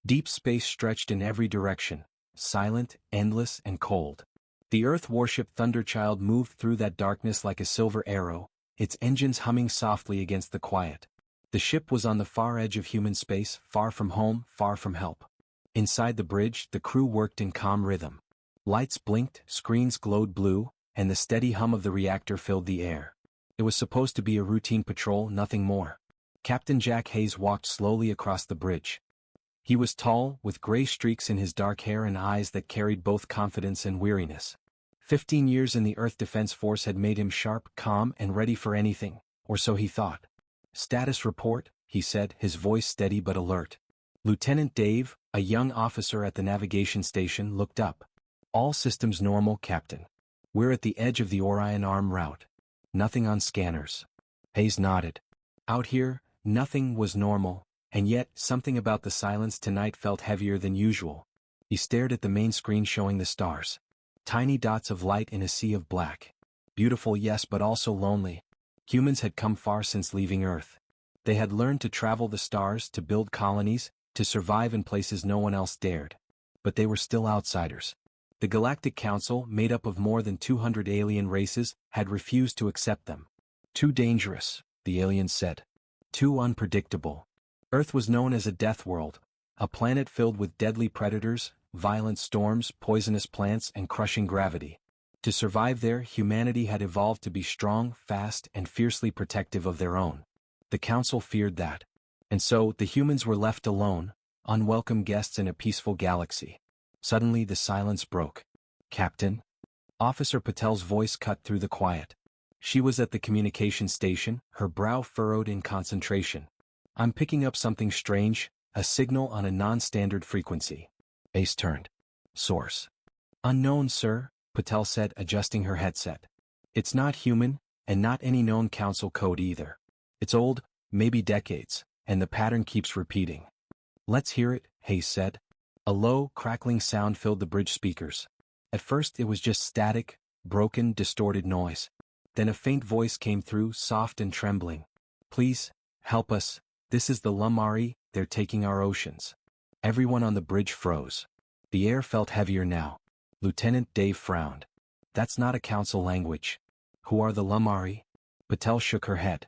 Deep space stretched in every direction, silent, endless, and cold. The Earth warship Thunderchild moved through that darkness like a silver arrow, its engines humming softly against the quiet. The ship was on the far edge of human space, far from home, far from help. Inside the bridge, the crew worked in calm rhythm. Lights blinked, screens glowed blue, and the steady hum of the reactor filled the air. It was supposed to be a routine patrol, nothing more. Captain Jack Hayes walked slowly across the bridge. He was tall, with gray streaks in his dark hair and eyes that carried both confidence and weariness. 15 years in the Earth Defense Force had made him sharp, calm, and ready for anything, or so he thought. "Status report," he said, his voice steady but alert. Lieutenant Dave, a young officer at the navigation station, looked up. "All systems normal, Captain. We're at the edge of the Orion Arm route. Nothing on scanners." Hayes nodded. Out here, nothing was normal, and yet something about the silence tonight felt heavier than usual. He stared at the main screen showing the stars. Tiny dots of light in a sea of black. Beautiful, yes, but also lonely. Humans had come far since leaving Earth. They had learned to travel the stars, to build colonies, to survive in places no one else dared. But they were still outsiders. The Galactic Council, made up of more than 200 alien races, had refused to accept them. Too dangerous, the aliens said. Too unpredictable. Earth was known as a death world, a planet filled with deadly predators, violent storms, poisonous plants, and crushing gravity. To survive there, humanity had evolved to be strong, fast, and fiercely protective of their own. The Council feared that. And so, the humans were left alone, unwelcome guests in a peaceful galaxy. Suddenly the silence broke. "Captain?" Officer Patel's voice cut through the quiet. She was at the communication station, her brow furrowed in concentration. "I'm picking up something strange, a signal on a non-standard frequency." Ace turned. "Source?" "Unknown, sir," Patel said, adjusting her headset. "It's not human, and not any known Council code either. It's old, maybe decades, and the pattern keeps repeating." "Let's hear it," Hayes said. A low, crackling sound filled the bridge speakers. At first it was just static, broken, distorted noise. Then a faint voice came through, soft and trembling. "Please, help us. This is the Lamari, they're taking our oceans." Everyone on the bridge froze. The air felt heavier now. Lieutenant Dave frowned. "That's not a Council language." "Who are the Lamari?" Patel shook her head.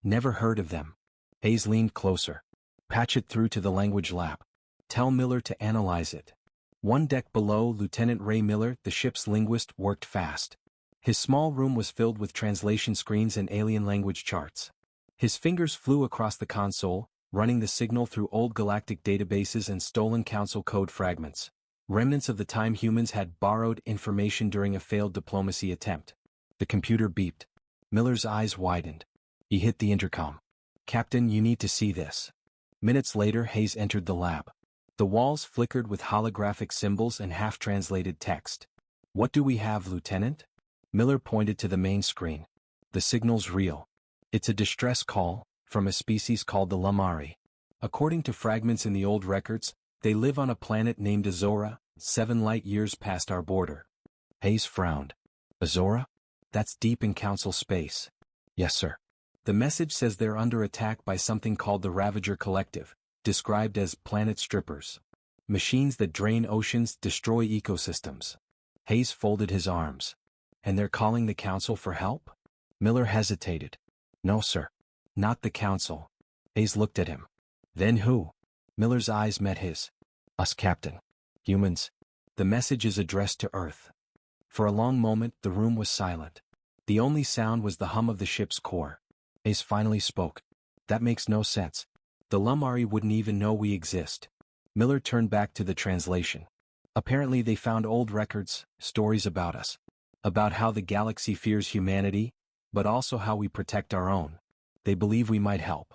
"Never heard of them." Hayes leaned closer. "Patch it through to the language lab. Tell Miller to analyze it." One deck below, Lieutenant Ray Miller, the ship's linguist, worked fast. His small room was filled with translation screens and alien language charts. His fingers flew across the console, running the signal through old galactic databases and stolen Council code fragments. Remnants of the time humans had borrowed information during a failed diplomacy attempt. The computer beeped. Miller's eyes widened. He hit the intercom. "Captain, you need to see this." Minutes later, Hayes entered the lab. The walls flickered with holographic symbols and half-translated text. "What do we have, Lieutenant?" Miller pointed to the main screen. "The signal's real. It's a distress call, from a species called the Lamari. According to fragments in the old records, they live on a planet named Azora, 7 light-years past our border." Hayes frowned. "Azora? That's deep in Council space." "Yes, sir. The message says they're under attack by something called the Ravager Collective, described as planet strippers. Machines that drain oceans, destroy ecosystems." Hayes folded his arms. "And they're calling the Council for help?" Miller hesitated. "No, sir. Not the Council." Hayes looked at him. "Then who?" Miller's eyes met his. "Us, Captain. Humans. The message is addressed to Earth." For a long moment, the room was silent. The only sound was the hum of the ship's core. Hayes finally spoke. "That makes no sense. The Lamari wouldn't even know we exist." Miller turned back to the translation. "Apparently they found old records, stories about us. About how the galaxy fears humanity, but also how we protect our own. They believe we might help."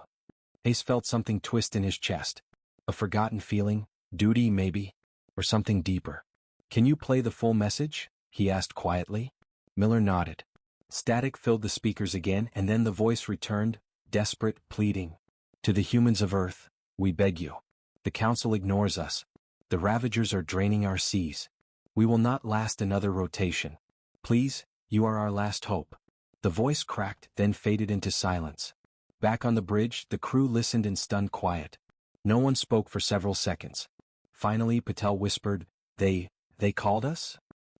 Hayes felt something twist in his chest. A forgotten feeling, duty maybe, or something deeper. "Can you play the full message?" he asked quietly. Miller nodded. Static filled the speakers again, and then the voice returned, desperate, pleading. "To the humans of Earth, we beg you. The Council ignores us. The Ravagers are draining our seas. We will not last another rotation. Please, you are our last hope." The voice cracked, then faded into silence. Back on the bridge, the crew listened in stunned quiet. No one spoke for several seconds. Finally Patel whispered, They called us?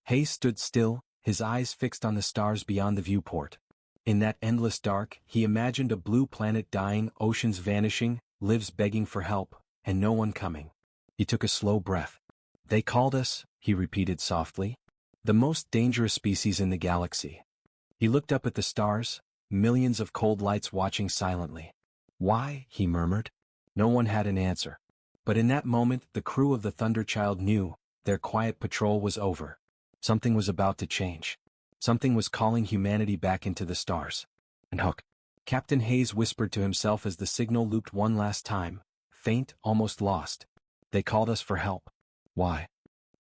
Hayes stood still, his eyes fixed on the stars beyond the viewport. In that endless dark, he imagined a blue planet dying, oceans vanishing, lives begging for help, and no one coming. He took a slow breath. They called us, he repeated softly. The most dangerous species in the galaxy. He looked up at the stars, millions of cold lights watching silently. Why? He murmured. No one had an answer. But in that moment the crew of the Thunderchild knew, their quiet patrol was over. Something was about to change. Something was calling humanity back into the stars. And Hook. Captain Hayes whispered to himself as the signal looped one last time, faint, almost lost. They called us for help. Why?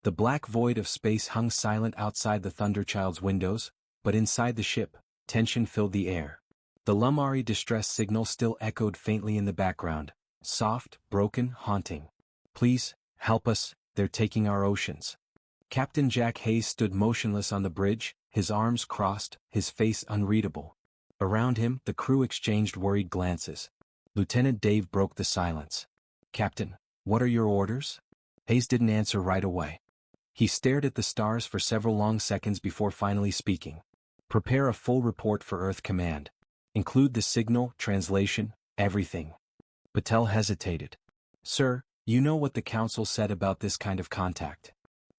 The black void of space hung silent outside the Thunderchild's windows, but inside the ship, tension filled the air. The Lumari distress signal still echoed faintly in the background, soft, broken, haunting. Please, help us, they're taking our oceans. Captain Jack Hayes stood motionless on the bridge, his arms crossed, his face unreadable. Around him, the crew exchanged worried glances. Lieutenant Dave broke the silence. Captain, what are your orders? Hayes didn't answer right away. He stared at the stars for several long seconds before finally speaking. Prepare a full report for Earth Command. Include the signal, translation, everything. Patel hesitated. Sir, you know what the Council said about this kind of contact.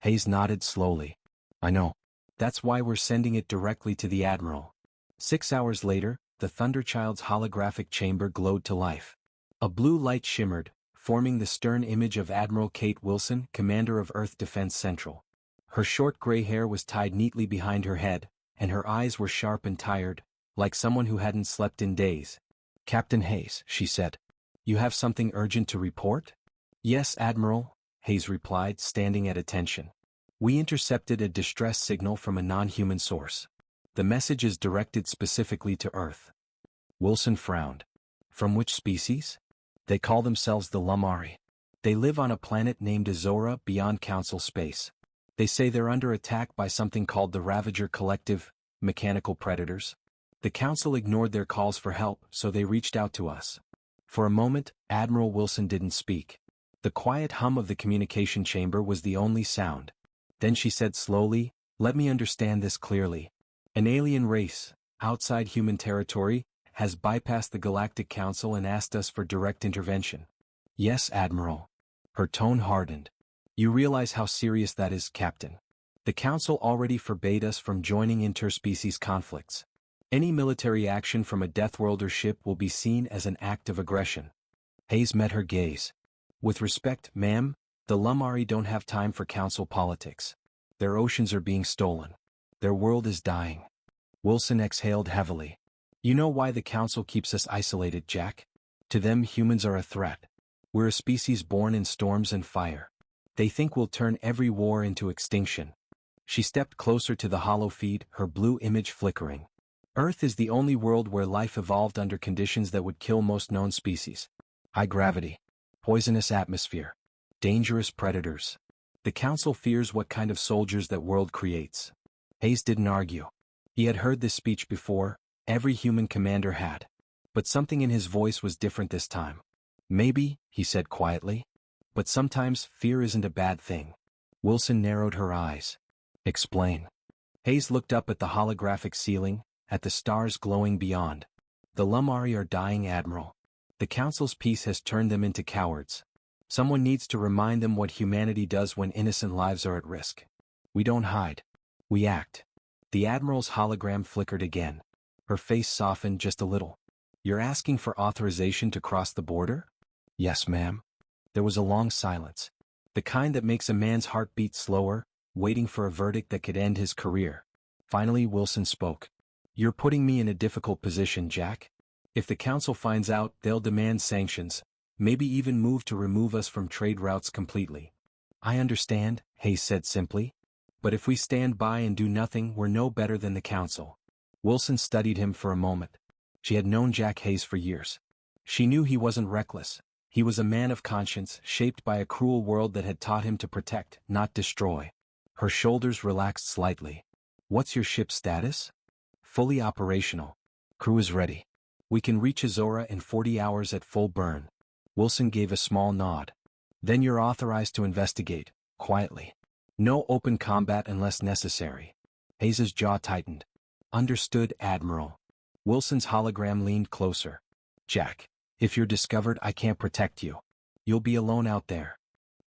Hayes nodded slowly. I know. That's why we're sending it directly to the Admiral. 6 hours later, the Thunderchild's holographic chamber glowed to life. A blue light shimmered, forming the stern image of Admiral Kate Wilson, Commander of Earth Defense Central. Her short gray hair was tied neatly behind her head, and her eyes were sharp and tired, like someone who hadn't slept in days. Captain Hayes, she said. You have something urgent to report? Yes, Admiral, Hayes replied, standing at attention. We intercepted a distress signal from a non-human source. The message is directed specifically to Earth. Wilson frowned. From which species? They call themselves the Lumari. They live on a planet named Azora beyond Council space. They say they're under attack by something called the Ravager Collective, mechanical predators. The Council ignored their calls for help, so they reached out to us. For a moment, Admiral Wilson didn't speak. The quiet hum of the communication chamber was the only sound. Then she said slowly, Let me understand this clearly. An alien race, outside human territory, has bypassed the Galactic Council and asked us for direct intervention. Yes, Admiral. Her tone hardened. You realize how serious that is, Captain. The Council already forbade us from joining interspecies conflicts. Any military action from a DEATHWORLD ship will be seen as an act of aggression. Hayes met her gaze. With respect, ma'am, the Lumari don't have time for Council politics. Their oceans are being stolen. Their world is dying. Wilson exhaled heavily. You know why the Council keeps us isolated, Jack? To them, humans are a threat. We're a species born in storms and fire. They think we'll turn every war into extinction. She stepped closer to the hollow feed, her blue image flickering. Earth is the only world where life evolved under conditions that would kill most known species. High gravity. Poisonous atmosphere. Dangerous predators. The Council fears what kind of soldiers that world creates. Hayes didn't argue. He had heard this speech before, every human commander had. But something in his voice was different this time. Maybe, he said quietly. But sometimes fear isn't a bad thing. Wilson narrowed her eyes. Explain. Hayes looked up at the holographic ceiling, at the stars glowing beyond. The Lumari are dying, Admiral. The Council's peace has turned them into cowards. Someone needs to remind them what humanity does when innocent lives are at risk. We don't hide. We act. The Admiral's hologram flickered again. Her face softened just a little. You're asking for authorization to cross the border? Yes, ma'am. There was a long silence. The kind that makes a man's heart beat slower, waiting for a verdict that could end his career. Finally, Wilson spoke. You're putting me in a difficult position, Jack. If the Council finds out, they'll demand sanctions, maybe even move to remove us from trade routes completely. I understand, Hayes said simply. But if we stand by and do nothing, we're no better than the Council. Wilson studied him for a moment. She had known Jack Hayes for years. She knew he wasn't reckless. He was a man of conscience, shaped by a cruel world that had taught him to protect, not destroy. Her shoulders relaxed slightly. What's your ship's status? Fully operational. Crew is ready. We can reach Azora in 40 hours at full burn. Wilson gave a small nod. Then you're authorized to investigate, quietly. No open combat unless necessary. Hayes's jaw tightened. Understood, Admiral. Wilson's hologram leaned closer. Jack, if you're discovered, I can't protect you. You'll be alone out there.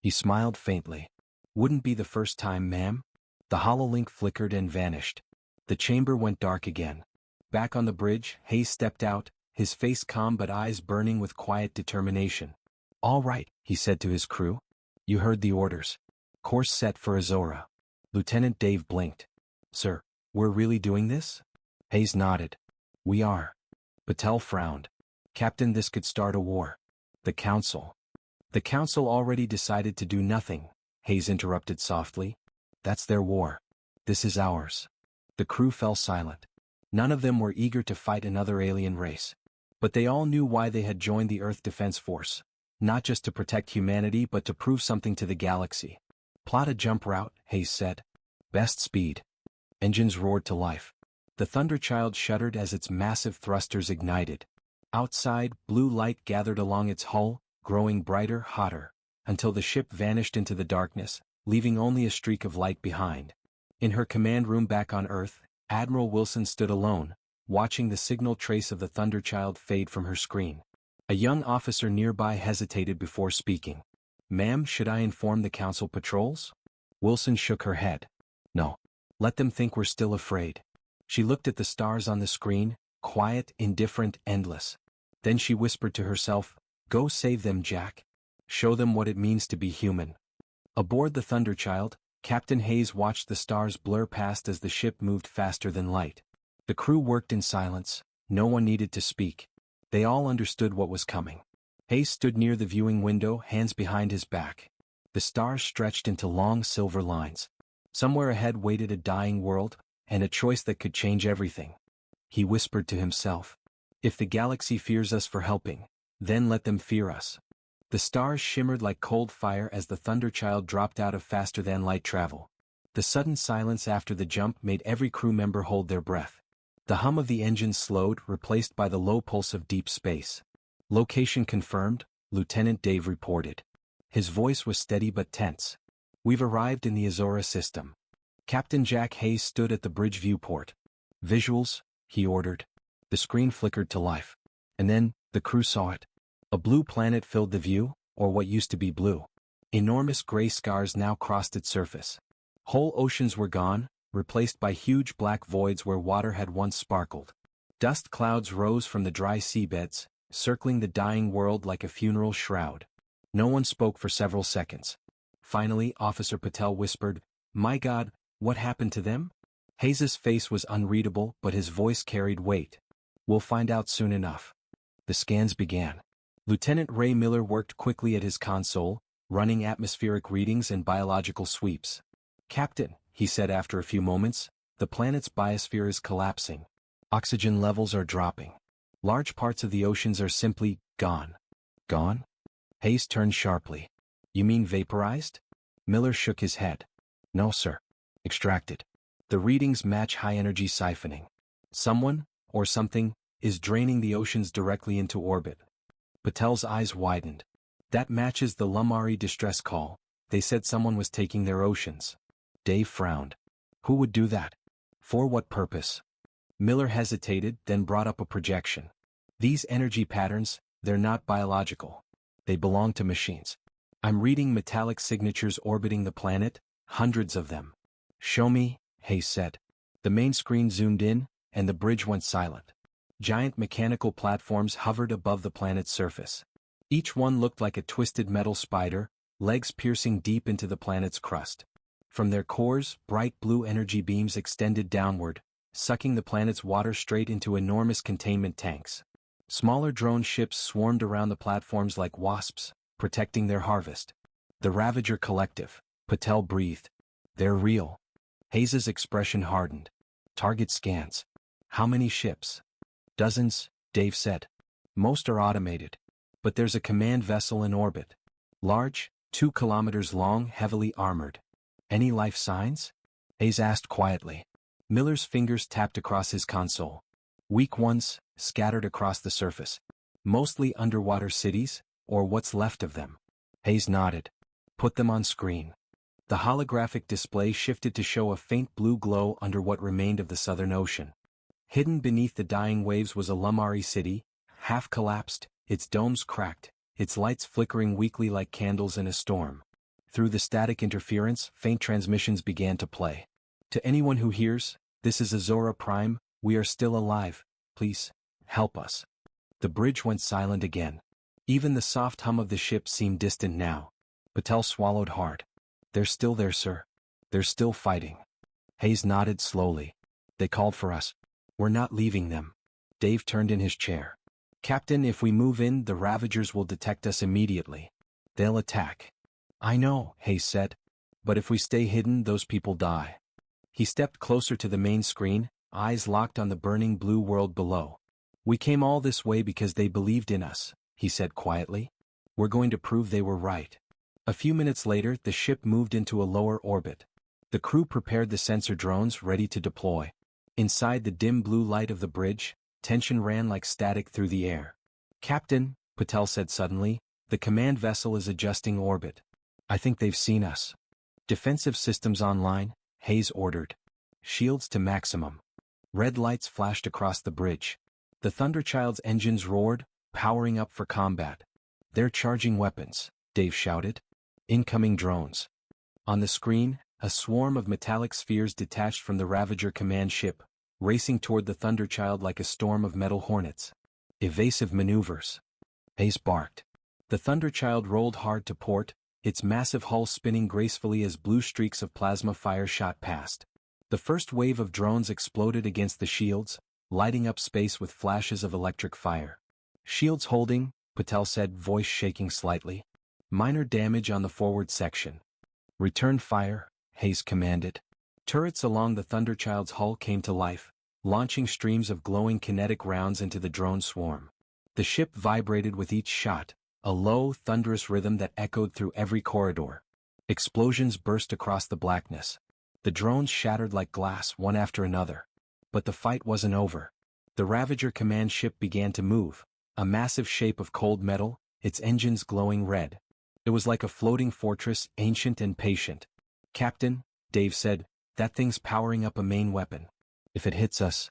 He smiled faintly. Wouldn't be the first time, ma'am. The hololink flickered and vanished. The chamber went dark again. Back on the bridge, Hayes stepped out, his face calm but eyes burning with quiet determination. All right, he said to his crew. You heard the orders. Course set for Azora. Lieutenant Dave blinked. Sir, we're really doing this? Hayes nodded. We are. Patel frowned. Captain, this could start a war. The Council. The Council already decided to do nothing, Hayes interrupted softly. That's their war. This is ours. The crew fell silent. None of them were eager to fight another alien race. But they all knew why they had joined the Earth Defense Force. Not just to protect humanity but to prove something to the galaxy. Plot a jump route, Hayes said. Best speed. Engines roared to life. The Thunderchild shuddered as its massive thrusters ignited. Outside, blue light gathered along its hull, growing brighter, hotter, until the ship vanished into the darkness, leaving only a streak of light behind. In her command room back on Earth, Admiral Wilson stood alone, watching the signal trace of the Thunderchild fade from her screen. A young officer nearby hesitated before speaking. Ma'am, should I inform the Council patrols? Wilson shook her head. No. Let them think we're still afraid. She looked at the stars on the screen, quiet, indifferent, endless. Then she whispered to herself, Go save them, Jack. Show them what it means to be human. Aboard the Thunderchild, Captain Hayes watched the stars blur past as the ship moved faster than light. The crew worked in silence. No one needed to speak. They all understood what was coming. Hayes stood near the viewing window, hands behind his back. The stars stretched into long silver lines. Somewhere ahead waited a dying world, and a choice that could change everything. He whispered to himself, If the galaxy fears us for helping, then let them fear us. The stars shimmered like cold fire as the Thunderchild dropped out of faster-than-light travel. The sudden silence after the jump made every crew member hold their breath. The hum of the engine slowed, replaced by the low pulse of deep space. Location confirmed, Lieutenant Dave reported. His voice was steady but tense. We've arrived in the Azora system. Captain Jack Hayes stood at the bridge viewport. Visuals, he ordered. The screen flickered to life. And then, the crew saw it. A blue planet filled the view, or what used to be blue. Enormous gray scars now crossed its surface. Whole oceans were gone, replaced by huge black voids where water had once sparkled. Dust clouds rose from the dry seabeds, circling the dying world like a funeral shroud. No one spoke for several seconds. Finally, Officer Patel whispered, My God, what happened to them? Hayes's face was unreadable, but his voice carried weight. We'll find out soon enough. The scans began. Lieutenant Ray Miller worked quickly at his console, running atmospheric readings and biological sweeps. Captain, he said after a few moments, the planet's biosphere is collapsing. Oxygen levels are dropping. Large parts of the oceans are simply gone. Gone? Hayes turned sharply. You mean vaporized? Miller shook his head. No, sir. Extracted. The readings match high-energy siphoning. Someone, or something, is draining the oceans directly into orbit. Patel's eyes widened. That matches the Lumari distress call. They said someone was taking their oceans. Dave frowned. Who would do that? For what purpose? Miller hesitated, then brought up a projection. These energy patterns, they're not biological. They belong to machines. I'm reading metallic signatures orbiting the planet, hundreds of them. Show me, Hayes said. The main screen zoomed in, and the bridge went silent. Giant mechanical platforms hovered above the planet's surface. Each one looked like a twisted metal spider, legs piercing deep into the planet's crust. From their cores, bright blue energy beams extended downward, sucking the planet's water straight into enormous containment tanks. Smaller drone ships swarmed around the platforms like wasps, protecting their harvest. The Ravager Collective, Patel breathed. They're real. Hayes's expression hardened. Target scans. How many ships? Dozens, Dave said. Most are automated. But there's a command vessel in orbit. Large, 2 kilometers long, heavily armored. Any life signs? Hayes asked quietly. Miller's fingers tapped across his console. Weak ones, scattered across the surface. Mostly underwater cities, or what's left of them. Hayes nodded. Put them on screen. The holographic display shifted to show a faint blue glow under what remained of the Southern Ocean. Hidden beneath the dying waves was a Lumari city, half collapsed, its domes cracked, its lights flickering weakly like candles in a storm. Through the static interference, faint transmissions began to play. To anyone who hears, this is Azora Prime, we are still alive, please, help us. The bridge went silent again. Even the soft hum of the ship seemed distant now. Patel swallowed hard. They're still there, sir. They're still fighting. Hayes nodded slowly. They called for us. We're not leaving them. Dave turned in his chair. Captain, if we move in, the Ravagers will detect us immediately. They'll attack. I know, Hayes said. But if we stay hidden, those people die. He stepped closer to the main screen, eyes locked on the burning blue world below. We came all this way because they believed in us, he said quietly. We're going to prove they were right. A few minutes later, the ship moved into a lower orbit. The crew prepared the sensor drones ready to deploy. Inside the dim blue light of the bridge, tension ran like static through the air. Captain, Patel said suddenly, the command vessel is adjusting orbit. I think they've seen us. Defensive systems online, Hayes ordered. Shields to maximum. Red lights flashed across the bridge. The Thunderchild's engines roared, powering up for combat. They're charging weapons, Dave shouted. Incoming drones. On the screen, a swarm of metallic spheres detached from the Ravager command ship, racing toward the Thunderchild like a storm of metal hornets. Evasive maneuvers. Hayes barked. The Thunderchild rolled hard to port, its massive hull spinning gracefully as blue streaks of plasma fire shot past. The first wave of drones exploded against the shields, lighting up space with flashes of electric fire. Shields holding, Patel said, voice shaking slightly. Minor damage on the forward section. Return fire, Hayes commanded. Turrets along the Thunderchild's hull came to life, launching streams of glowing kinetic rounds into the drone swarm. The ship vibrated with each shot, a low, thunderous rhythm that echoed through every corridor. Explosions burst across the blackness. The drones shattered like glass one after another. But the fight wasn't over. The Ravager command ship began to move, a massive shape of cold metal, its engines glowing red. It was like a floating fortress, ancient and patient. Captain, Dave said, that thing's powering up a main weapon. If it hits us.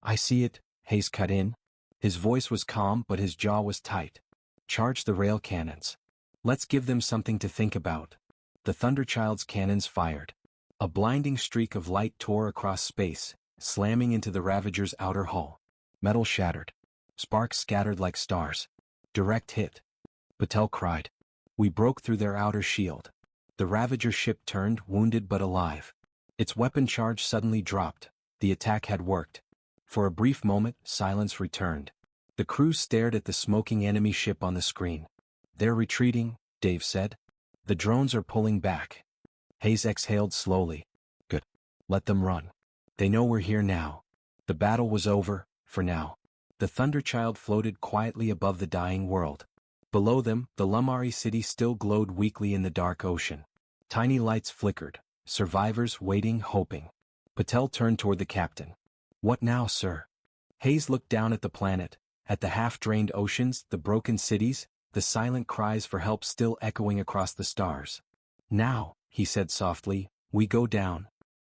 I see it, Hayes cut in. His voice was calm but his jaw was tight. Charge the rail cannons. Let's give them something to think about. The Thunderchild's cannons fired. A blinding streak of light tore across space, slamming into the Ravager's outer hull. Metal shattered. Sparks scattered like stars. Direct hit. Patel cried. We broke through their outer shield. The Ravager ship turned, wounded but alive. Its weapon charge suddenly dropped. The attack had worked. For a brief moment, silence returned. The crew stared at the smoking enemy ship on the screen. They're retreating, Dave said. The drones are pulling back. Hayes exhaled slowly. Good. Let them run. They know we're here now. The battle was over, for now. The Thunderchild floated quietly above the dying world. Below them, the Lumari city still glowed weakly in the dark ocean. Tiny lights flickered, survivors waiting, hoping. Patel turned toward the captain. What now, sir? Hayes looked down at the planet, at the half-drained oceans, the broken cities, the silent cries for help still echoing across the stars. Now, he said softly, we go down.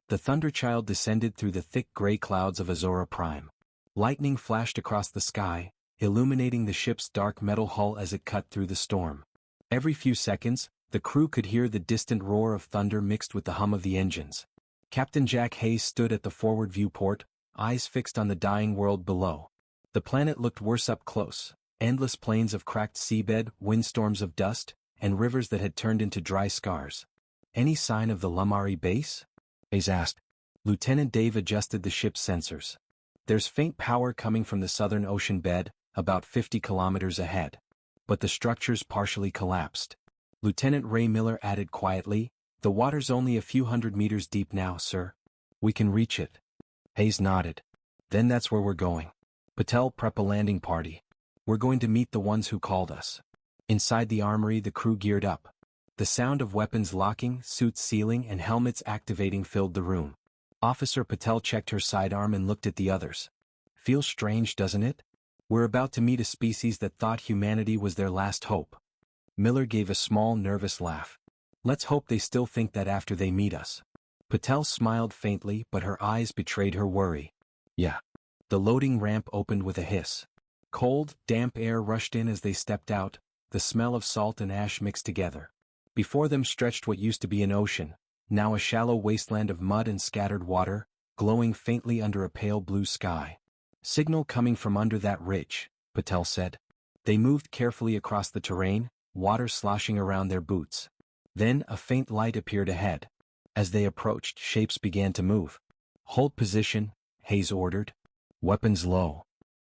The Thunderchild descended through the thick gray clouds of Azora Prime. Lightning flashed across the sky, illuminating the ship's dark metal hull as it cut through the storm. Every few seconds, the crew could hear the distant roar of thunder mixed with the hum of the engines. Captain Jack Hayes stood at the forward viewport, eyes fixed on the dying world below. The planet looked worse up close, endless plains of cracked seabed, windstorms of dust, and rivers that had turned into dry scars. Any sign of the Lumari base? Hayes asked. Lieutenant Dave adjusted the ship's sensors. There's faint power coming from the southern ocean bed, about 50 kilometers ahead. But the structure's partially collapsed. Lieutenant Ray Miller added quietly, the water's only a few hundred meters deep now, sir. We can reach it. Hayes nodded. Then that's where we're going. Patel, prep a landing party. We're going to meet the ones who called us. Inside the armory, the crew geared up. The sound of weapons locking, suits sealing, and helmets activating filled the room. Officer Patel checked her sidearm and looked at the others. Feels strange, doesn't it? We're about to meet a species that thought humanity was their last hope. Miller gave a small nervous laugh. Let's hope they still think that after they meet us. Patel smiled faintly, but her eyes betrayed her worry. Yeah. The loading ramp opened with a hiss. Cold, damp air rushed in as they stepped out, the smell of salt and ash mixed together. Before them stretched what used to be an ocean, now a shallow wasteland of mud and scattered water, glowing faintly under a pale blue sky. Signal coming from under that ridge, Patel said. They moved carefully across the terrain, water sloshing around their boots. Then a faint light appeared ahead. As they approached, shapes began to move. Hold position, Hayes ordered. Weapons low.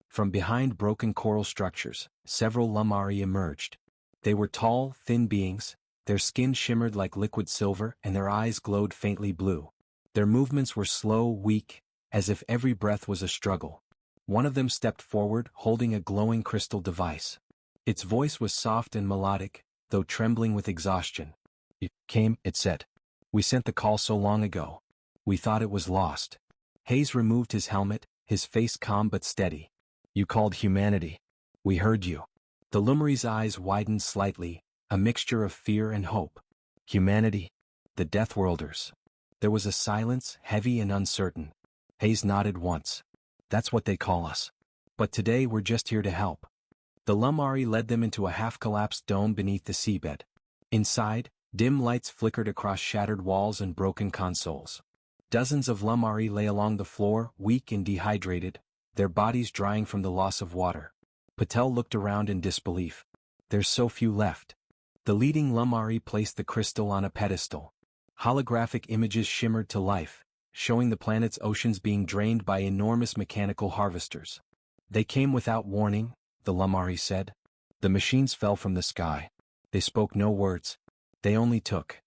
From behind broken coral structures, several Lamari emerged. They were tall, thin beings, their skin shimmered like liquid silver and their eyes glowed faintly blue. Their movements were slow, weak, as if every breath was a struggle. One of them stepped forward, holding a glowing crystal device. Its voice was soft and melodic, though trembling with exhaustion. It came, it said. We sent the call so long ago. We thought it was lost. Hayes removed his helmet, his face calm but steady. You called humanity. We heard you. The Lumari's eyes widened slightly, a mixture of fear and hope. Humanity? The Deathworlders. There was a silence, heavy and uncertain. Hayes nodded once. That's what they call us. But today we're just here to help. The Lamari led them into a half-collapsed dome beneath the seabed. Inside, dim lights flickered across shattered walls and broken consoles. Dozens of Lamari lay along the floor, weak and dehydrated, their bodies drying from the loss of water. Patel looked around in disbelief. There's so few left. The leading Lamari placed the crystal on a pedestal. Holographic images shimmered to life, showing the planet's oceans being drained by enormous mechanical harvesters. They came without warning, the Lamari said. The machines fell from the sky. They spoke no words. They only took.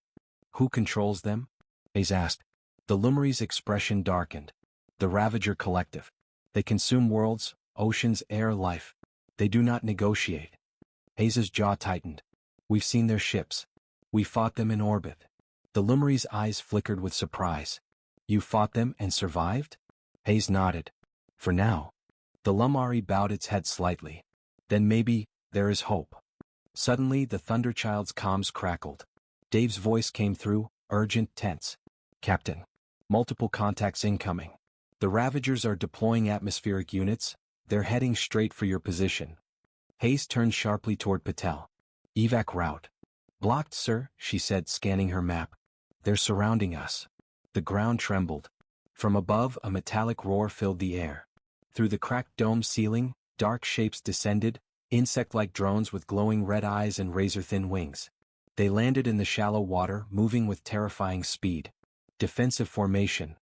Who controls them? Hayes asked. The Lumari's expression darkened. The Ravager Collective. They consume worlds, oceans, air, life. They do not negotiate. Hayes's jaw tightened. We've seen their ships. We fought them in orbit. The Lumari's eyes flickered with surprise. You fought them and survived? Hayes nodded. For now. The Lamari bowed its head slightly. Then maybe, there is hope. Suddenly the Thunderchild's comms crackled. Dave's voice came through, urgent, tense. Captain. Multiple contacts incoming. The Ravagers are deploying atmospheric units. They're heading straight for your position. Hayes turned sharply toward Patel. Evac route. Blocked, sir, she said, scanning her map. They're surrounding us. The ground trembled. From above, a metallic roar filled the air. Through the cracked dome ceiling, dark shapes descended, insect-like drones with glowing red eyes and razor-thin wings. They landed in the shallow water, moving with terrifying speed. Defensive formation.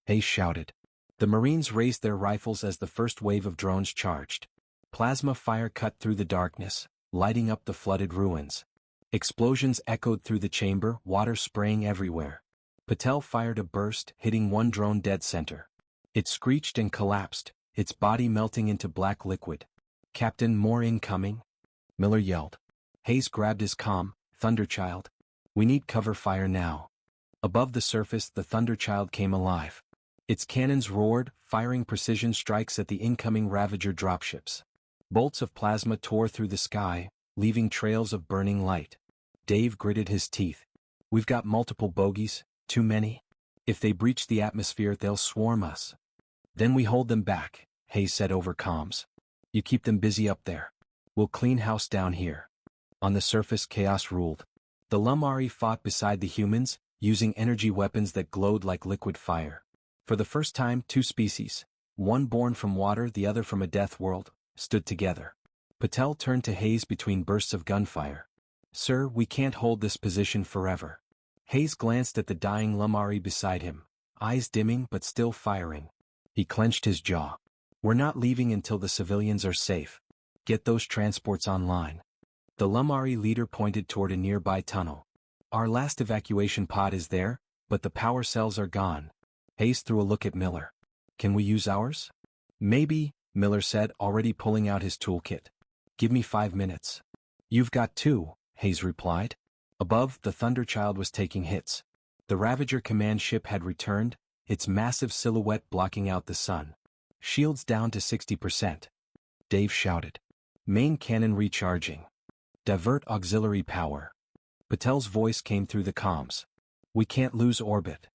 Hayes shouted. The Marines raised their rifles as the first wave of drones charged. Plasma fire cut through the darkness, lighting up the flooded ruins. Explosions echoed through the chamber, water spraying everywhere. Patel fired a burst, hitting one drone dead center. It screeched and collapsed, its body melting into black liquid. Captain, more incoming? Miller yelled. Hayes grabbed his comm. Thunderchild. We need cover fire now. Above the surface, the Thunderchild came alive. Its cannons roared, firing precision strikes at the incoming Ravager dropships. Bolts of plasma tore through the sky, leaving trails of burning light. Dave gritted his teeth. We've got multiple bogies, too many. If they breach the atmosphere, they'll swarm us. Then we hold them back, Hayes said over comms. You keep them busy up there. We'll clean house down here. On the surface, chaos ruled. The Lamari fought beside the humans, using energy weapons that glowed like liquid fire. For the first time, two species, one born from water, the other from a death world, stood together. Patel turned to Hayes between bursts of gunfire. Sir, we can't hold this position forever. Hayes glanced at the dying Lamari beside him, eyes dimming but still firing. He clenched his jaw. We're not leaving until the civilians are safe. Get those transports online. The Lamari leader pointed toward a nearby tunnel. Our last evacuation pod is there, but the power cells are gone. Hayes threw a look at Miller. Can we use ours? Maybe, Miller said, already pulling out his toolkit. Give me 5 minutes. You've got 2, Hayes replied. Above, the Thunderchild was taking hits. The Ravager command ship had returned, its massive silhouette blocking out the sun. Shields down to 60%. Dave shouted. Main cannon recharging. Divert auxiliary power. Patel's voice came through the comms. We can't lose orbit.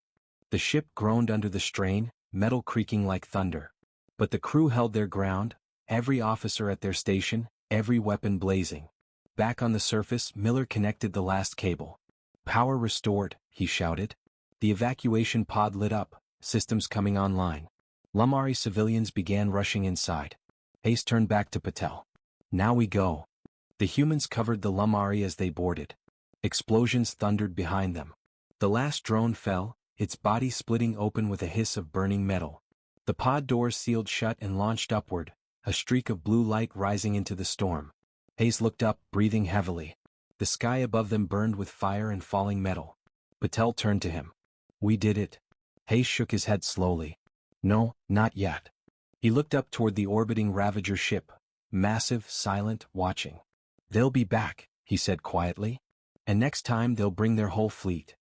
The ship groaned under the strain, metal creaking like thunder. But the crew held their ground, every officer at their station, every weapon blazing. Back on the surface, Miller connected the last cable. Power restored, he shouted. The evacuation pod lit up, systems coming online. Lamari civilians began rushing inside. Hayes turned back to Patel. Now we go. The humans covered the Lamari as they boarded. Explosions thundered behind them. The last drone fell, its body splitting open with a hiss of burning metal. The pod doors sealed shut and launched upward, a streak of blue light rising into the storm. Hayes looked up, breathing heavily. The sky above them burned with fire and falling metal. Patel turned to him. We did it. Hayes shook his head slowly. No, not yet. He looked up toward the orbiting Ravager ship, massive, silent, watching. They'll be back, he said quietly. And next time they'll bring their whole fleet.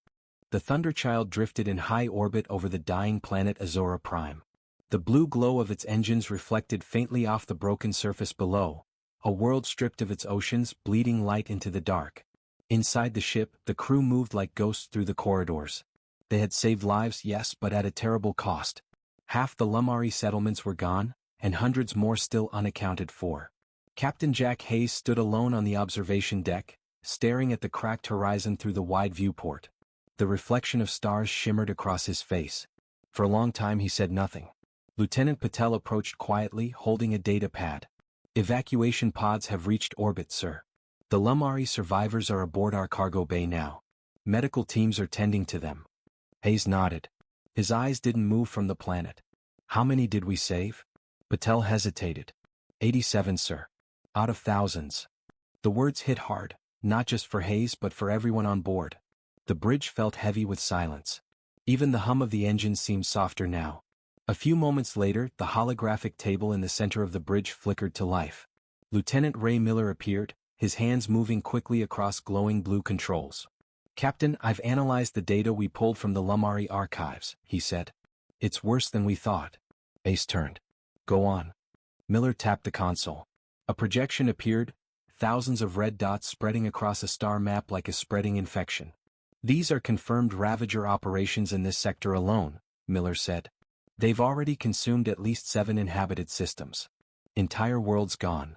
The Thunderchild drifted in high orbit over the dying planet Azora Prime. The blue glow of its engines reflected faintly off the broken surface below, a world stripped of its oceans, bleeding light into the dark. Inside the ship, the crew moved like ghosts through the corridors. They had saved lives, yes, but at a terrible cost. Half the Lamari settlements were gone, and hundreds more still unaccounted for. Captain Jack Hayes stood alone on the observation deck, staring at the cracked horizon through the wide viewport. The reflection of stars shimmered across his face. For a long time he said nothing. Lieutenant Patel approached quietly, holding a data pad. Evacuation pods have reached orbit, sir. The Lamari survivors are aboard our cargo bay now. Medical teams are tending to them. Hayes nodded. His eyes didn't move from the planet. How many did we save? Patel hesitated. 87, sir. Out of thousands. The words hit hard, not just for Hayes but for everyone on board. The bridge felt heavy with silence. Even the hum of the engines seemed softer now. A few moments later, the holographic table in the center of the bridge flickered to life. Lieutenant Ray Miller appeared, his hands moving quickly across glowing blue controls. Captain, I've analyzed the data we pulled from the Lamari archives, he said. It's worse than we thought. Ace turned. Go on. Miller tapped the console. A projection appeared, thousands of red dots spreading across a star map like a spreading infection. These are confirmed Ravager operations in this sector alone, Miller said. They've already consumed at least 7 inhabited systems. Entire worlds gone.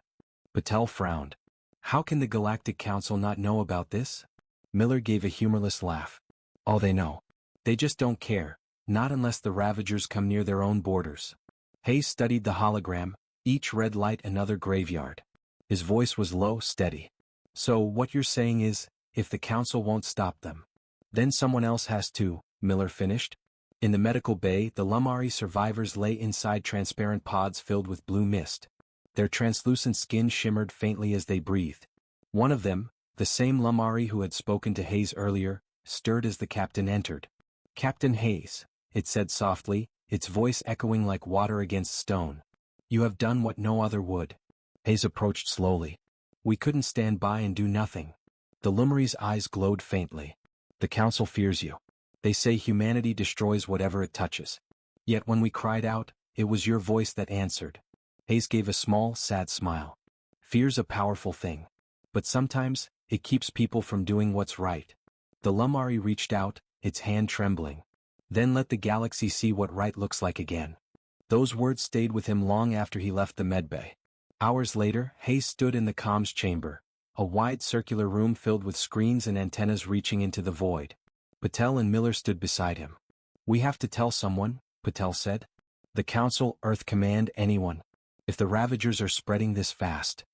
Patel frowned. How can the Galactic Council not know about this? Miller gave a humorless laugh. All they know. They just don't care, not unless the Ravagers come near their own borders. Hayes studied the hologram, each red light another graveyard. His voice was low, steady. So what you're saying is, if the Council won't stop them, then someone else has to, Miller finished. In the medical bay, the Lamari survivors lay inside transparent pods filled with blue mist. Their translucent skin shimmered faintly as they breathed. One of them, the same Lamari who had spoken to Hayes earlier, stirred as the captain entered. Captain Hayes, it said softly, its voice echoing like water against stone. You have done what no other would. Hayes approached slowly. We couldn't stand by and do nothing. The Lamari's eyes glowed faintly. The Council fears you. They say humanity destroys whatever it touches. Yet when we cried out, it was your voice that answered. Hayes gave a small, sad smile. Fear's a powerful thing. But sometimes, it keeps people from doing what's right. The Lamari reached out, its hand trembling. Then let the galaxy see what right looks like again. Those words stayed with him long after he left the medbay. Hours later, Hayes stood in the comms chamber, a wide circular room filled with screens and antennas reaching into the void. Patel and Miller stood beside him. We have to tell someone, Patel said. The Council, Earth Command, anyone. If the Ravagers are spreading this fast.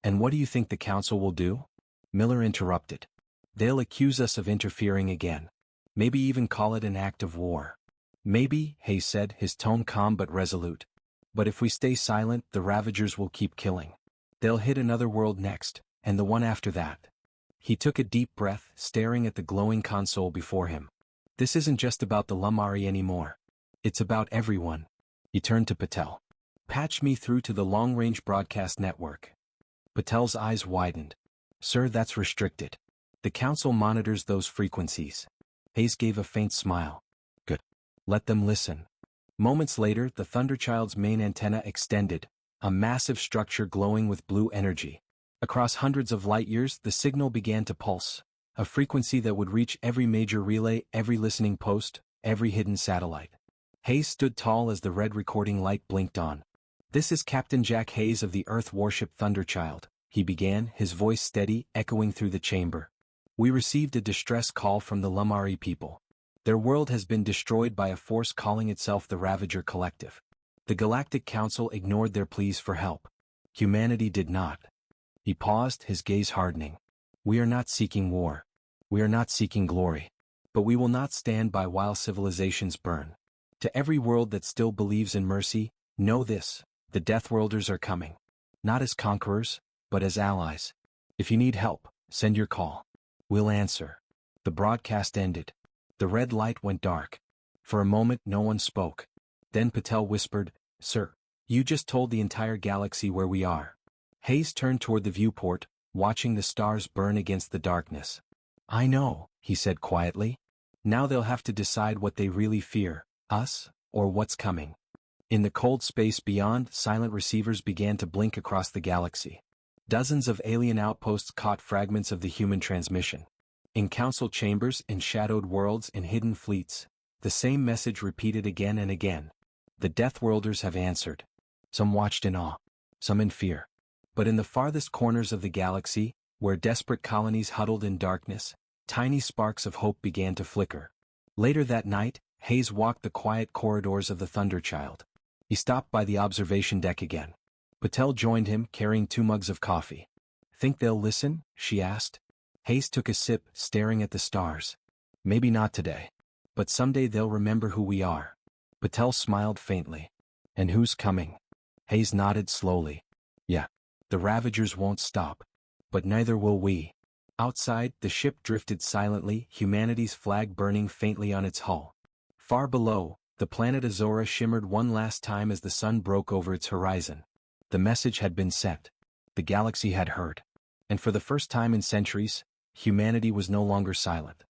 And what do you think the Council will do? Miller interrupted. They'll accuse us of interfering again. Maybe even call it an act of war. Maybe, Hayes said, his tone calm but resolute. But if we stay silent, the Ravagers will keep killing. They'll hit another world next, and the one after that. He took a deep breath, staring at the glowing console before him. This isn't just about the Lamari anymore. It's about everyone. He turned to Patel. Patch me through to the long-range broadcast network. Patel's eyes widened. Sir, that's restricted. The Council monitors those frequencies. Hayes gave a faint smile. Good. Let them listen. Moments later, the Thunderchild's main antenna extended, a massive structure glowing with blue energy. Across hundreds of light-years, the signal began to pulse, a frequency that would reach every major relay, every listening post, every hidden satellite. Hayes stood tall as the red recording light blinked on. "This is Captain Jack Hayes of the Earth warship Thunderchild," he began, his voice steady, echoing through the chamber. "We received a distress call from the Lumari people. Their world has been destroyed by a force calling itself the Ravager Collective. The Galactic Council ignored their pleas for help. Humanity did not." He paused, his gaze hardening. "We are not seeking war. We are not seeking glory. But we will not stand by while civilizations burn. To every world that still believes in mercy, know this: the Deathworlders are coming. Not as conquerors, but as allies. If you need help, send your call. We'll answer." The broadcast ended. The red light went dark. For a moment no one spoke. Then Patel whispered, "Sir, you just told the entire galaxy where we are." Hayes turned toward the viewport, watching the stars burn against the darkness. "I know," he said quietly. "Now they'll have to decide what they really fear, us, or what's coming." In the cold space beyond, silent receivers began to blink across the galaxy. Dozens of alien outposts caught fragments of the human transmission. In council chambers, in shadowed worlds, in hidden fleets, the same message repeated again and again. The Deathworlders have answered. Some watched in awe, some in fear. But in the farthest corners of the galaxy, where desperate colonies huddled in darkness, tiny sparks of hope began to flicker. Later that night, Hayes walked the quiet corridors of the Thunderchild. He stopped by the observation deck again. Patel joined him, carrying 2 mugs of coffee. "Think they'll listen?" she asked. Hayes took a sip, staring at the stars. "Maybe not today. But someday they'll remember who we are." Patel smiled faintly. "And who's coming?" Hayes nodded slowly. "Yeah. The Ravagers won't stop. But neither will we." Outside, the ship drifted silently, humanity's flag burning faintly on its hull. Far below, the planet Azora shimmered one last time as the sun broke over its horizon. The message had been sent. The galaxy had heard. And for the first time in centuries, humanity was no longer silent.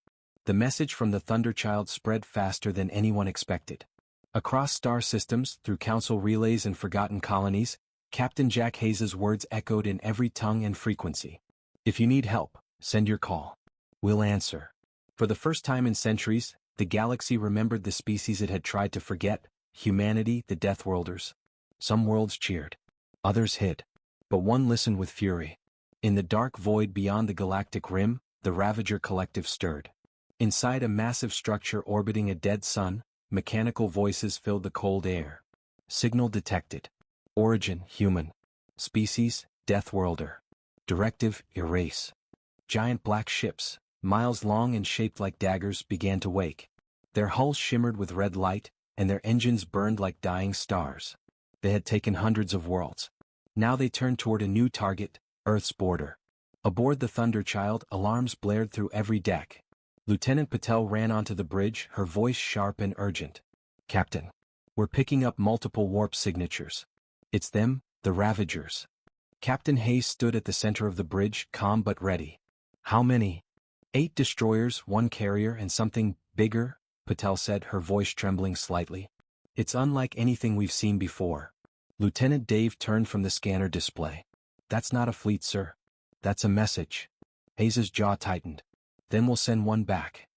The message from the Thunderchild spread faster than anyone expected. Across star systems, through council relays and forgotten colonies, Captain Jack Hayes's words echoed in every tongue and frequency. "If you need help, send your call. We'll answer." For the first time in centuries, the galaxy remembered the species it had tried to forget: humanity, the Deathworlders. Some worlds cheered. Others hid. But one listened with fury. In the dark void beyond the galactic rim, the Ravager Collective stirred. Inside a massive structure orbiting a dead sun, mechanical voices filled the cold air. Signal detected. Origin, human. Species, Deathworlder. Directive, erase. Giant black ships, miles long and shaped like daggers, began to wake. Their hulls shimmered with red light, and their engines burned like dying stars. They had taken hundreds of worlds. Now they turned toward a new target, Earth's border. Aboard the Thunderchild, alarms blared through every deck. Lieutenant Patel ran onto the bridge, her voice sharp and urgent. "Captain, we're picking up multiple warp signatures. It's them, the Ravagers." Captain Hayes stood at the center of the bridge, calm but ready. "How many?" 8 destroyers, 1 carrier, and something bigger," Patel said, her voice trembling slightly. "It's unlike anything we've seen before." Lieutenant Dave turned from the scanner display. "That's not a fleet, sir. That's a message." Hayes's jaw tightened. "Then we'll send one back."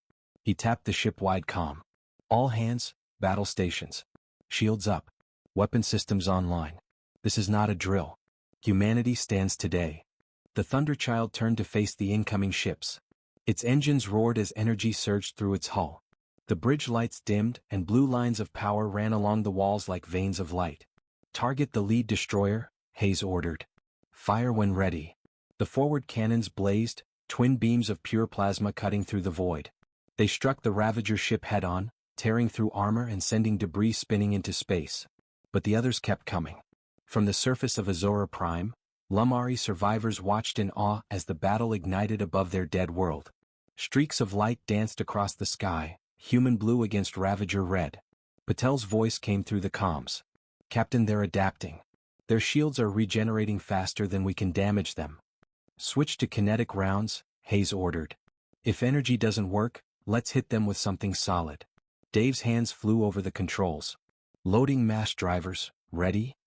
He tapped the ship-wide comm. "All hands, battle stations. Shields up. Weapon systems online. This is not a drill. Humanity stands today." The Thunderchild turned to face the incoming ships. Its engines roared as energy surged through its hull. The bridge lights dimmed, and blue lines of power ran along the walls like veins of light. "Target the lead destroyer," Hayes ordered. "Fire when ready." The forward cannons blazed, twin beams of pure plasma cutting through the void. They struck the Ravager ship head-on, tearing through armor and sending debris spinning into space. But the others kept coming. From the surface of Azora Prime, Lumari survivors watched in awe as the battle ignited above their dead world. Streaks of light danced across the sky, human blue against Ravager red. Patel's voice came through the comms. "Captain, they're adapting. Their shields are regenerating faster than we can damage them." "Switch to kinetic rounds," Hayes ordered. "If energy doesn't work, let's hit them with something solid." Dave's hands flew over the controls. "Loading mass drivers, ready?"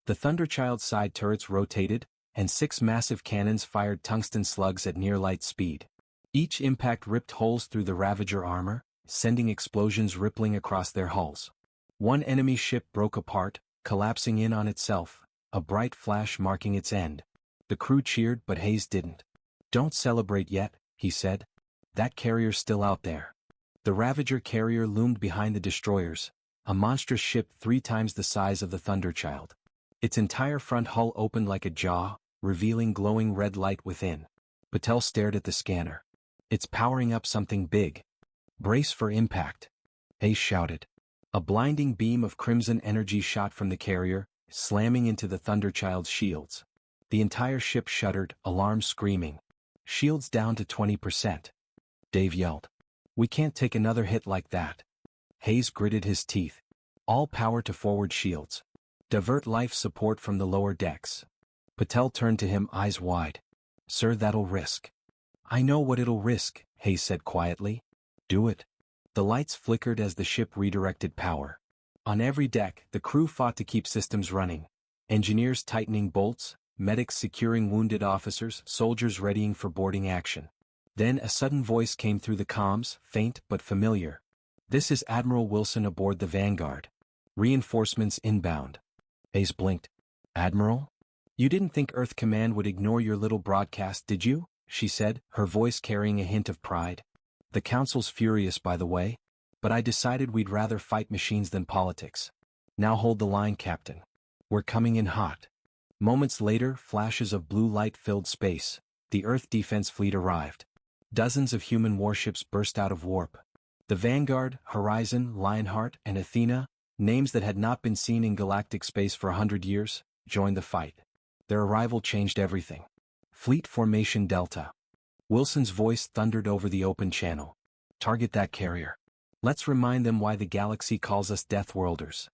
The Thunderchild's side turrets rotated, and 6 massive cannons fired tungsten slugs at near-light speed. Each impact ripped holes through the Ravager armor, sending explosions rippling across their hulls. One enemy ship broke apart, collapsing in on itself, a bright flash marking its end. The crew cheered, but Hayes didn't. "Don't celebrate yet," he said. "That carrier's still out there." The Ravager carrier loomed behind the destroyers, a monstrous ship 3 times the size of the Thunderchild. Its entire front hull opened like a jaw, revealing glowing red light within. Patel stared at the scanner. "It's powering up something big." "Brace for impact," Hayes shouted. A blinding beam of crimson energy shot from the carrier, slamming into the Thunderchild's shields. The entire ship shuddered, alarm screaming. "Shields down to 20%. Dave yelled. "We can't take another hit like that." Hayes gritted his teeth. "All power to forward shields. Divert life support from the lower decks." Patel turned to him, eyes wide. "Sir, that'll risk." "I know what it'll risk," Hayes said quietly. "Do it." The lights flickered as the ship redirected power. On every deck, the crew fought to keep systems running. Engineers tightening bolts, medics securing wounded officers, soldiers readying for boarding action. Then a sudden voice came through the comms, faint but familiar. "This is Admiral Wilson aboard the Vanguard. Reinforcements inbound." Hayes blinked. "Admiral? You didn't think Earth Command would ignore your little broadcast, did you?" she said, her voice carrying a hint of pride. "The Council's furious, by the way, but I decided we'd rather fight machines than politics. Now hold the line, Captain. We're coming in hot." Moments later, flashes of blue light filled space. The Earth Defense Fleet arrived. Dozens of human warships burst out of warp. The Vanguard, Horizon, Lionheart, and Athena, names that had not been seen in galactic space for 100 years, joined the fight. Their arrival changed everything. "Fleet Formation Delta." Wilson's voice thundered over the open channel. "Target that carrier. Let's remind them why the galaxy calls us Deathworlders."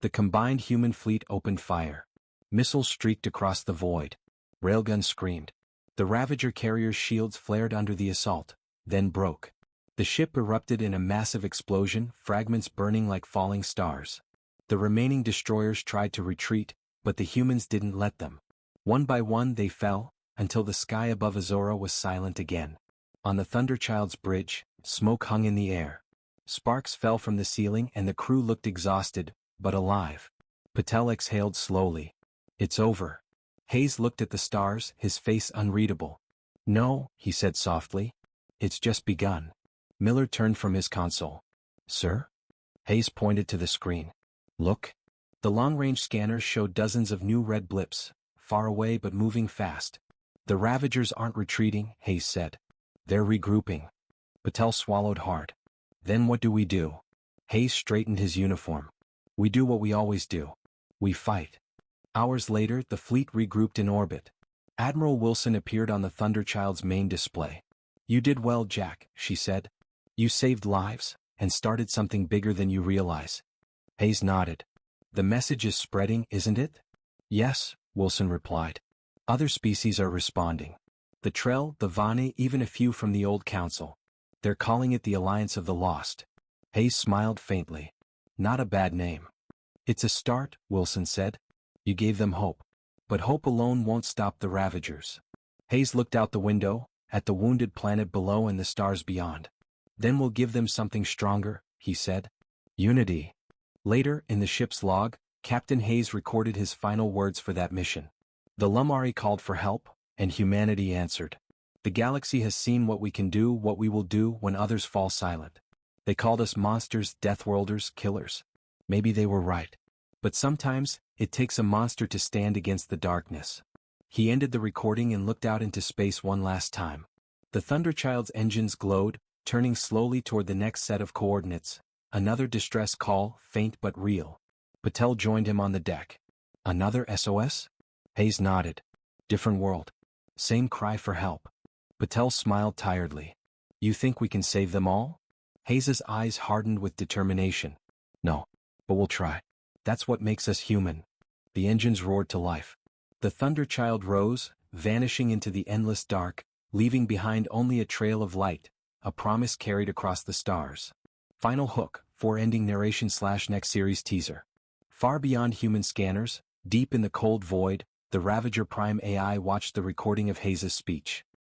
The combined human fleet opened fire. Missiles streaked across the void. Railguns screamed. The Ravager carrier's shields flared under the assault, then broke. The ship erupted in a massive explosion, fragments burning like falling stars. The remaining destroyers tried to retreat, but the humans didn't let them. One by one they fell, until the sky above Azora was silent again. On the Thunderchild's bridge, smoke hung in the air. Sparks fell from the ceiling and the crew looked exhausted, but alive. Patel exhaled slowly. "It's over." Hayes looked at the stars, his face unreadable. "No," he said softly. "It's just begun." Miller turned from his console. "Sir?" Hayes pointed to the screen. "Look." The long-range scanner showed dozens of new red blips, far away but moving fast. "The Ravagers aren't retreating," Hayes said. "They're regrouping." Patel swallowed hard. "Then what do we do?" Hayes straightened his uniform. "We do what we always do. We fight." Hours later, the fleet regrouped in orbit. Admiral Wilson appeared on the Thunderchild's main display. "You did well, Jack," she said. "You saved lives, and started something bigger than you realize." Hayes nodded. "The message is spreading, isn't it?" "Yes," Wilson replied. "Other species are responding. The Trell, the Vane, even a few from the Old Council. They're calling it the Alliance of the Lost." Hayes smiled faintly. "Not a bad name." "It's a start," Wilson said. "You gave them hope. But hope alone won't stop the Ravagers." Hayes looked out the window, at the wounded planet below and the stars beyond. "Then we'll give them something stronger," he said. "Unity." Later, in the ship's log, Captain Hayes recorded his final words for that mission. "The Lumari called for help, and humanity answered. The galaxy has seen what we can do, what we will do when others fall silent. They called us monsters, Deathworlders, killers. Maybe they were right. But sometimes, it takes a monster to stand against the darkness." He ended the recording and looked out into space one last time. The Thunderchild's engines glowed, turning slowly toward the next set of coordinates. Another distress call, faint but real. Patel joined him on the deck. "Another SOS?" Hayes nodded. "Different world. Same cry for help." Patel smiled tiredly. "You think we can save them all?" Hayes's eyes hardened with determination. "No. But we'll try. That's what makes us human." The engines roared to life. The Thunderchild rose, vanishing into the endless dark, leaving behind only a trail of light, a promise carried across the stars. Final hook, for ending narration / next series teaser. Far beyond human scanners, deep in the cold void, the Ravager Prime AI watched the recording of Hayes' speech.